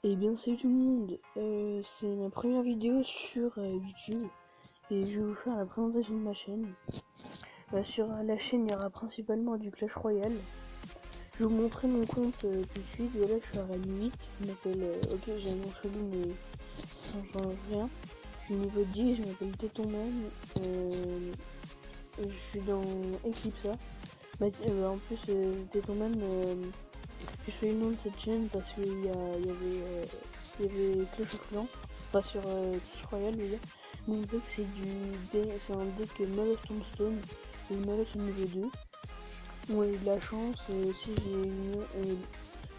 Et bien salut tout le monde, c'est ma première vidéo sur YouTube et je vais vous faire la présentation de ma chaîne. Sur la chaîne il y aura principalement du Clash Royale. Je vais vous montrer mon compte tout de suite. Voilà, je suis à Rang 8, je m'appelle, ok j'ai un nom chelou mais ça ne change rien. Je suis niveau 10, je m'appelle Tétonman, je suis dans Eclipsa. En plus Tétonman, j'ai choisi le nom de cette chaîne parce qu'il y avait Clash of Clans, pas sur Clash Royale, je veux dire. Mon deck c'est un deck Malos Tombstone et Malos au niveau 2. Bon, j'ai eu de la chance, aussi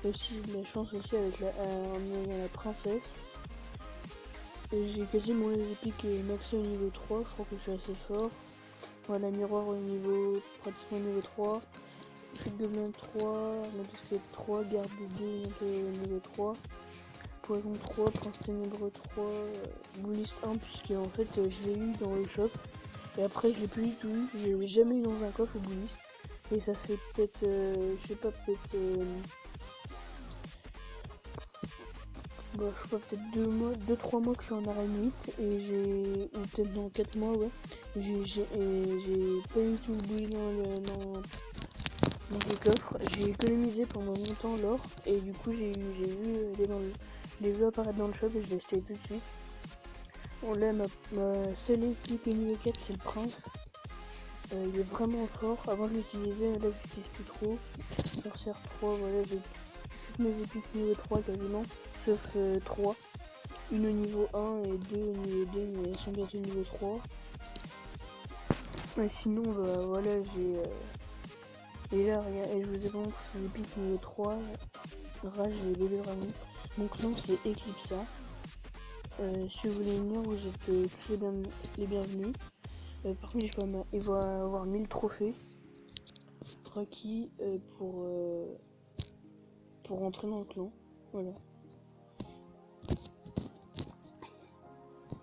j'ai de la chance aussi avec la princesse. J'ai quasiment les épiques maxi au niveau 3, je crois que je suis assez fort. Voilà, miroir au niveau, pratiquement au niveau 3. Fête Gobelin 3, Modesque 3, Garde 2 au niveau 3. Poison 3, Prince Ténébreux 3, Bouliste 1, puisque en fait je l'ai eu dans le shop. Et après je l'ai plus du tout eu, je l'ai jamais eu dans un coffre Bouliste. Et ça fait peut-être, je sais pas, peut-être 2-3 mois que je suis en arène 8 et ou peut-être dans 4 mois, ouais. J'ai pas du tout oublié dans le coffre. J'ai économisé pendant longtemps l'or et du coup j'ai vu apparaître dans le shop et je l'ai acheté tout de suite. Bon là ma seule équipe niveau 4 c'est le prince. Il est vraiment fort. Avant je l'utilisais, là j'utilise tout trop. Sorcière 3, voilà, j'ai toutes mes épiques niveau 3 quasiment, sauf 3. Une au niveau 1 et 2 au niveau 2, mais elles sont bientôt niveau 3. Et sinon, bah voilà, j'ai. Et là, regarde, et je vous ai pas montré ces épiques niveau 3. Rage et bébé dragon. Mon clan c'est Eclipsa. Si vous voulez venir, vous êtes tous les bienvenus. Par contre, il va avoir 1000 trophées requis pour rentrer dans le clan. Voilà.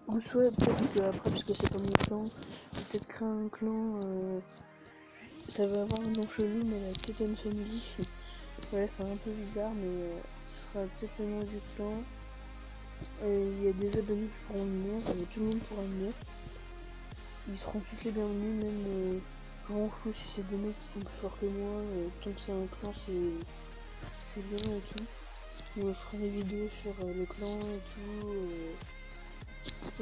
Ou soit peut-être qu'après, parce que c'est pas mon clan, je vais peut-être créer un clan. Ça va avoir un nom chelou, mais la Titan Family. Voilà, c'est un peu bizarre, mais ce sera peut-être le nom du clan. Il y a des abonnés qui pourront venir, tout le monde pourra venir. Ils seront tous les bienvenus, même je m'en fous si c'est des mecs qui sont plus forts que moi. Tant que c'est un clan, c'est bien et tout. On fera des vidéos sur le clan et tout.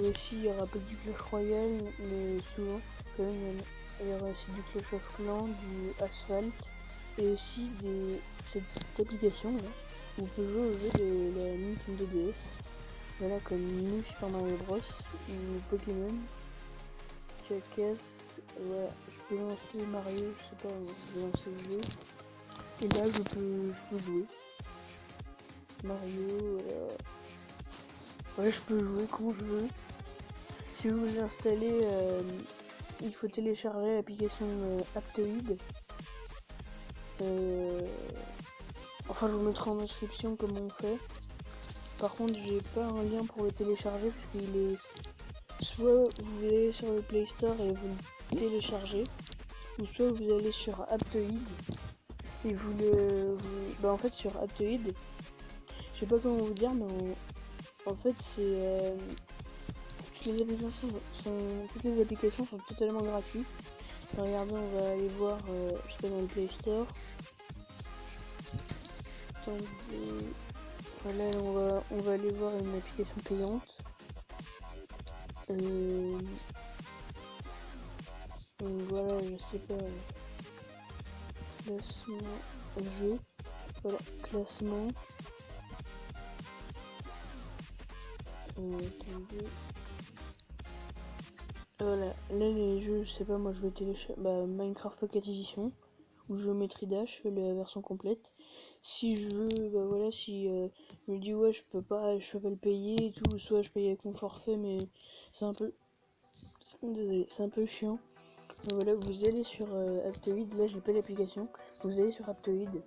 Et aussi, il y aura pas du Clash Royale, mais souvent, quand même, il y aura aussi du Clash of Clans, du Asphalt, et aussi cette application là, où on peut jouer au jeu de la Nintendo DS. Voilà, comme New Super Mario Bros, ou Pokémon, Jackass, voilà, je peux lancer Mario, je sais pas, je vais lancer le jeu. Et là, je peux jouer. Mario, voilà. Ouais, je peux jouer quand je veux. Si vous voulez installer, il faut télécharger l'application Aptoide. Enfin, je vous mettrai en description comment on fait. Par contre, j'ai pas un lien pour le télécharger puisqu'il est. Soit vous allez sur le Play Store et vous le téléchargez, ou soit vous allez sur Aptoide et en fait, sur Aptoide, je sais pas comment vous dire, mais en fait, c'est. Toutes les applications sont totalement gratuites. Regardez, on va aller voir, je sais pas, dans le Play Store. Attendez. Voilà, on va aller voir une application payante. Voilà, je sais pas. Classement, jeu. Voilà, classement. Attendez. Voilà, là les jeux, je sais pas, moi je vais télécharger Minecraft Pocket Edition ou Geometry Dash, la version complète. Si je veux, bah voilà, si je me dis ouais je peux pas le payer et tout, soit je paye avec mon forfait, mais c'est un peu, désolé, c'est un peu chiant. Donc voilà, vous allez sur Aptoide, là j'ai pas d'application, vous allez sur Aptoide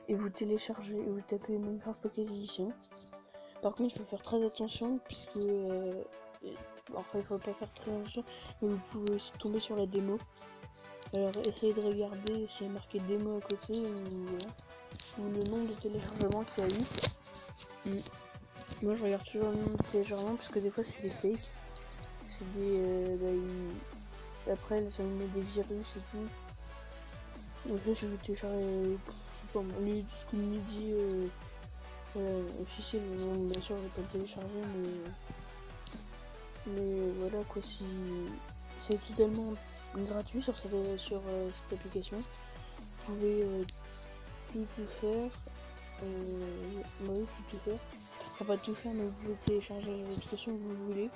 et vous téléchargez, et vous tapez Minecraft Pocket Edition. Par contre il faut faire très attention puisque enfin il faut pas faire très attention, mais vous pouvez aussi tomber sur la démo. Alors essayez de regarder s'il y a marqué démo à côté ou le nombre de téléchargements qu'il y a eu. Moi je regarde toujours le nombre de téléchargements parce que des fois c'est des fakes. C'est des. Après ça me met des virus et tout. Donc là je vais télécharger. Je sais pas moi, ce qu'on me dit officiel, bien sûr je vais pas le télécharger mais voilà quoi, si c'est totalement gratuit sur cette application. Vous pouvez tout faire. Oui, tout faire. Enfin, pas tout faire, mais vous pouvez télécharger l'application que vous voulez.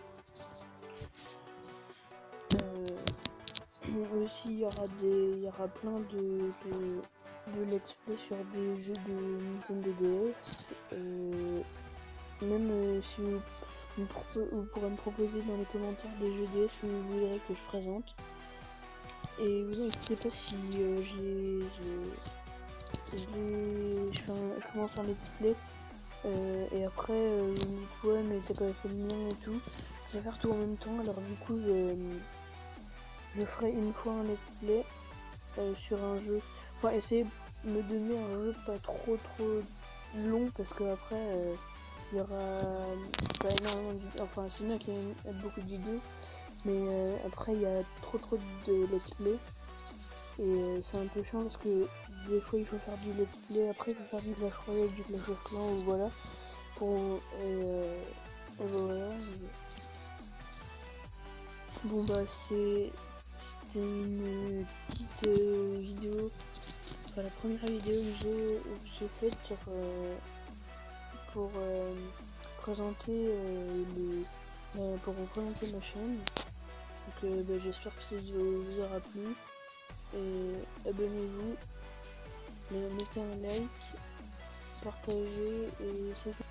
Aussi, il y aura plein de let's play sur des jeux de Nintendo DS. Même si vous pourrez me proposer dans les commentaires des jeux DS que vous voudrez que je présente. Et vous inquiétez pas si je commence un let's play et après vous me dites ouais mais t'as pas fait le mien et tout. Je vais faire tout en même temps, alors du coup je ferai une fois un let's play sur un jeu. Enfin essayez de me donner un jeu pas trop long parce que après il y aura pas énormément de... Enfin c'est bien qu'il y ait beaucoup de vidéos, mais après il y a trop de let's play et c'est un peu chiant parce que des fois il faut faire du let's play, après il faut faire du Clash Royale, du Clash of Clans ou voilà pour et voilà. Bon bah c'était une petite vidéo, enfin la première vidéo que j'ai faite pour présenter pour vous présenter ma chaîne. Donc j'espère que ça vous aura plu et abonnez-vous, mettez un like, partagez et c'est tout.